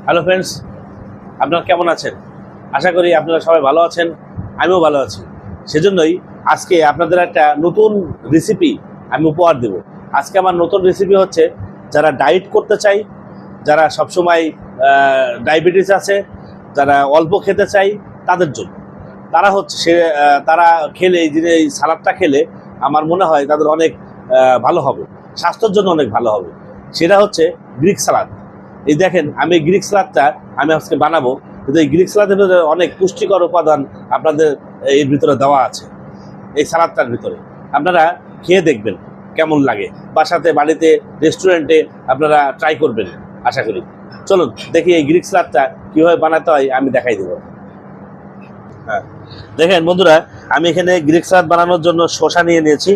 Hello friends, আপনারা কেমন আছেন? আশা করি আপনারা সবাই ভালো আছেন, আমিও ভালো আছি। সেজন্যই আজকে আপনাদের একটা নতুন রেসিপি আমি উপহার দেব। আজকে আমার নতুন রেসিপি হচ্ছে, যারা ডায়েট করতে চাই, যারা সবসময় ডায়াবেটিস আছে, যারা অল্প খেতে চাই, তাদের জন্য। তারা হচ্ছে তারা খেলে এই সালাদটা খেলে আমার মনে হয় তাদের অনেক ভালো হবে, স্বাস্থ্যের জন্য অনেক ভালো হবে। সেটা হচ্ছে গ্রিক সালাদ। এই দেখেন, আমি গ্রিক সালাদটা আমি আজকে বানাবো, কিন্তু এই গ্রিক সালাদের ভিতরে অনেক পুষ্টিকর উপাদান আপনাদের এর ভিতরে দেওয়া আছে। এই সালাদটার ভিতরে আপনারা খেয়ে দেখবেন কেমন লাগে, বাসাতে, বাড়িতে, রেস্টুরেন্টে আপনারা ট্রাই করবেন আশা করি। চলুন দেখি এই গ্রিক সালাদটা কীভাবে বানাতে হয়, আমি দেখাই দেবো। হ্যাঁ, দেখেন বন্ধুরা, আমি এখানে গ্রিক সালাদ বানানোর জন্য শসা নিয়ে নিয়েছি।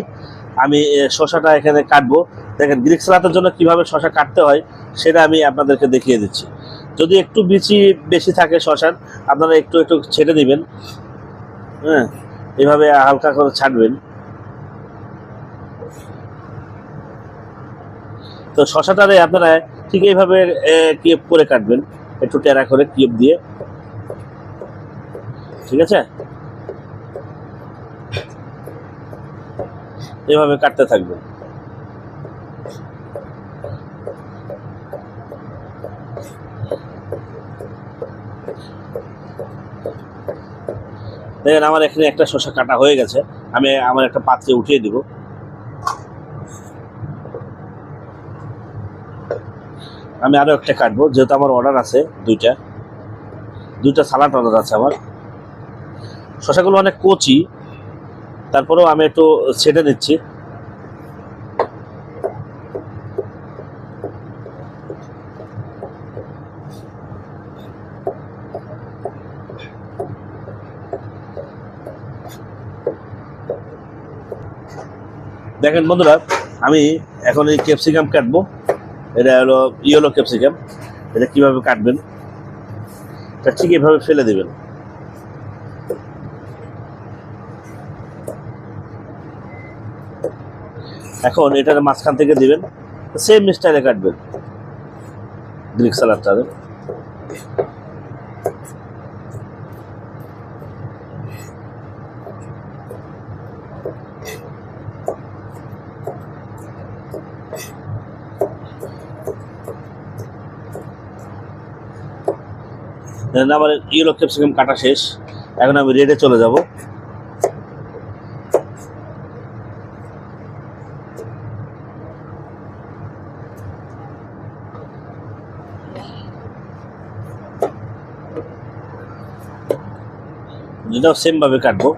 আমি শসাটা এখানে কাটবো। দেখেন, গ্রিক সালাদের জন্য কিভাবে শসা কাটতে হয় সেটা আমি আপনাদেরকে দেখিয়ে দিচ্ছি। যদি একটু বিচি বেশি থাকে শসার, আপনারা একটু একটু ছেটে দিবেন। হ্যাঁ, এভাবে হালকা করে ছাড়বেন। তো শসাটারে আপনারা ঠিক এইভাবে কিউব করে কাটবেন, একটু টেরা করে কিউব দিয়ে। ঠিক আছে, এভাবে কাটতে থাকবেন। দেখেন, আমার এখানে একটা শসা কাটা হয়ে গেছে। আমি আমার একটা পাত্রে উঠিয়ে দিব। আমি আরও একটা কাটবো, যেহেতু আমার অর্ডার আছে দুইটা সালাড অর্ডার আছে আমার। শসাগুলো অনেক কচি, তারপরেও আমি একটু ছেটে নিচ্ছি। দেখেন বন্ধুরা, আমি এখন এই ক্যাপসিকাম কাটবো। এটা হলো ইয়েলো ক্যাপসিকাম। এটা কিভাবে কাটবেন, এটা ঠিক এভাবে ফেলে দেবেন। এখন এটার মাঝখান থেকে দিবেন, সেম স্টাইলে কাটবেন গ্রিক সালাদটা। আমার ইয়েলো ক্যাপসিকাম কাটা শেষ। এখন আমি রেডে চলে যাব। এটাও সেম ভাবে কাটবো।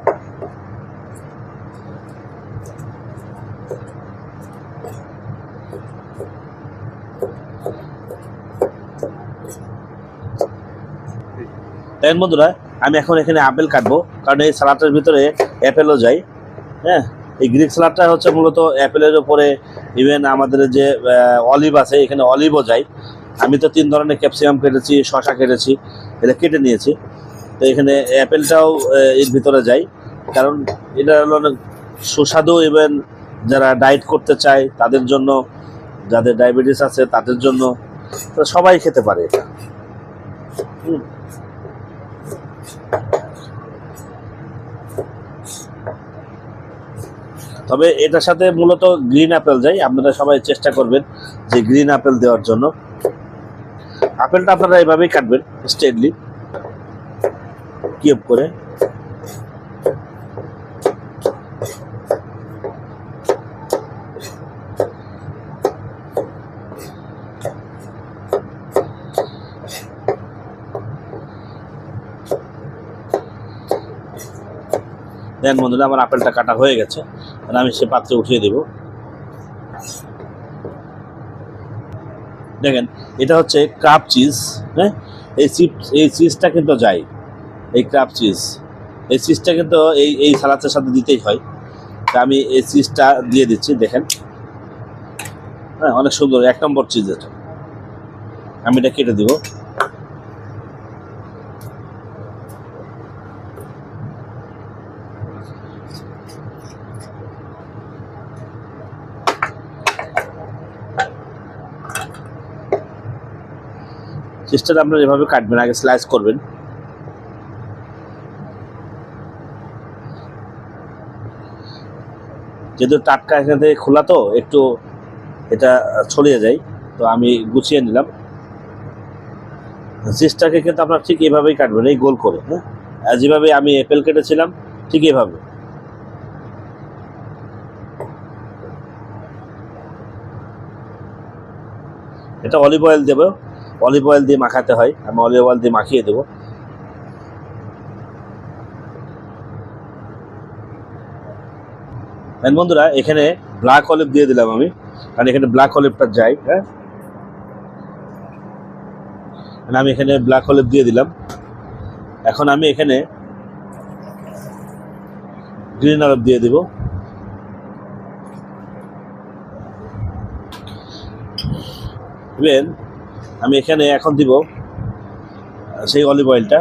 দেখেন বন্ধুরা, আমি এখন এখানে আপেল কাটবো, কারণ এই সালাডটার ভিতরে অ্যাপেলও যায়। হ্যাঁ, এই গ্রিক সালাডটা হচ্ছে মূলত অ্যাপেলের উপরে। ইভেন আমাদের যে অলিভ আছে, এখানে অলিভও যায়। আমি তো 3 ধরনের ক্যাপসিকাম কেটেছি, শসা কেটেছি, এটা কেটে নিয়েছি। তো এখানে অ্যাপেলটাও এর ভিতরে যায়, কারণ এটা হলো অনেক সুস্বাদু। ইভেন যারা ডায়েট করতে চায় তাদের জন্য, যাদের ডায়াবেটিস আছে তাদের জন্য, তো সবাই খেতে পারে এটা। তবে এটার সাথে মূলত গ্রিন আপেল যায়। আপনারা সবাই চেষ্টা করবেন যে গ্রিন আপেল দেওয়ার জন্য। আপেলটা আপনারা এভাবেই কাটবেন, স্ট্রেটলি কিউব করে। দেন বন্ধুরা, আমার আপেলটা কাটা হয়ে গেছে, আর আমি সে পাত্রে উঠিয়ে দেব। দেখেন, এটা হচ্ছে ক্রাফট চিজ। হ্যাঁ, এই চিজটা কিন্তু যায়, এই ক্রাফট চিজ, এই চিজটা কিন্তু এই সালাদের সাথে দিতেই হয়। তা আমি এই চিজটা দিয়ে দিচ্ছি। দেখেন, হ্যাঁ, অনেক সুন্দর, 1 নম্বর চিজ এটা। আমি এটা কেটে দিব। চিজটা আপনারা এভাবে কাটবেন, আগে স্লাইস করবেন। যেহেতু টাটকা এখান থেকে খোলা তো একটু এটা ছড়িয়ে যায়, তো আমি গুছিয়ে নিলাম। চিজটাকে কিন্তু আপনার ঠিক এভাবেই কাটবেন, এই গোল করে। হ্যাঁ, যেভাবে আমি অ্যাপেল কেটেছিলাম ঠিক এভাবে। এটা অলিভ অয়েল দেবো, অলিভ অয়েল দিয়ে মাখাতে হয়, আমি অলিভ অয়েল দিয়ে মাখিয়ে দেবো। বন্ধুরা এখানে ব্ল্যাক অলিভ দিয়ে দিলাম আমি, কারণ এখানে ব্ল্যাক অলিভটা যাই। হ্যাঁ, আমি এখানে ব্ল্যাক অলিভ দিয়ে দিলাম। এখন আমি এখানে গ্রিন অলিভ দিয়ে দিব। ইভেন আমি এখানে এখন দিব সেই অলিভ অয়েলটা।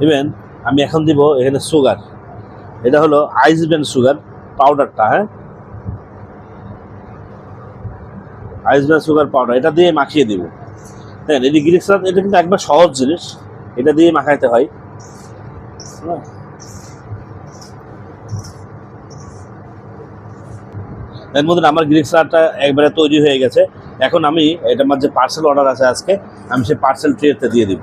ইভেন আমি এখন দিব এখানে সুগার, এটা হলো আইস ব্লেন্ড সুগার পাউডারটা। হ্যাঁ, আইস ব্লেন্ড সুগার পাউডার, এটা দিয়ে মাখিয়ে দিব। দেখেন এটি গ্রিক সালাদ, এটা কিন্তু একবার সহজ জিনিস, এটা দিয়ে মাখাইতে হয়। এর মধ্যে আমার গ্রিক সালাদটা একবারে তৈরি হয়ে গেছে। এখন আমি এটা আমার যে পার্সেল অর্ডার আছে আজকে, আমি সেই পার্সেল ট্রেতে দিয়ে দিব।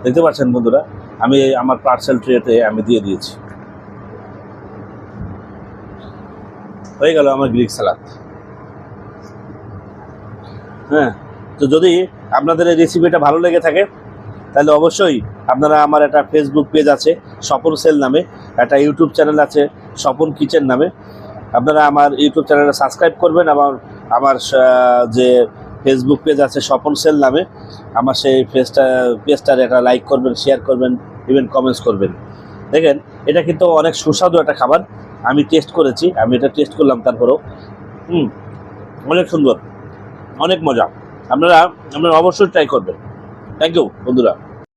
দেখতে পাচ্ছেন বন্ধুরা, আমি আমার পার্সেল ট্রেতে আমি দিয়ে দিয়েছি। হয়ে গেল আমার গ্রিক সালাদ। হ্যাঁ, তো যদি আপনাদের এই রেসিপিটা ভালো লেগে থাকে তাহলে অবশ্যই আপনারা, আমার একটা ফেসবুক পেজ আছে স্বপন সেল নামে, একটা ইউটিউব চ্যানেল আছে স্বপন কিচেন নামে, আপনারা আমার ইউটিউব চ্যানেলটা সাবস্ক্রাইব করবেন। আমার যে ফেসবুক পেজ আছে স্বপন সেল নামে, আমার সেই পেজটার একটা লাইক করবেন, শেয়ার করবেন, ইভেন কমেন্টস করবেন। দেখেন এটা কিন্তু অনেক সুস্বাদু একটা খাবার, আমি টেস্ট করেছি, আমি এটা টেস্ট করলাম, তারপরেও অনেক সুন্দর, অনেক মজা। আপনারা অবশ্যই ট্রাই করবেন। থ্যাংক ইউ বন্ধুরা।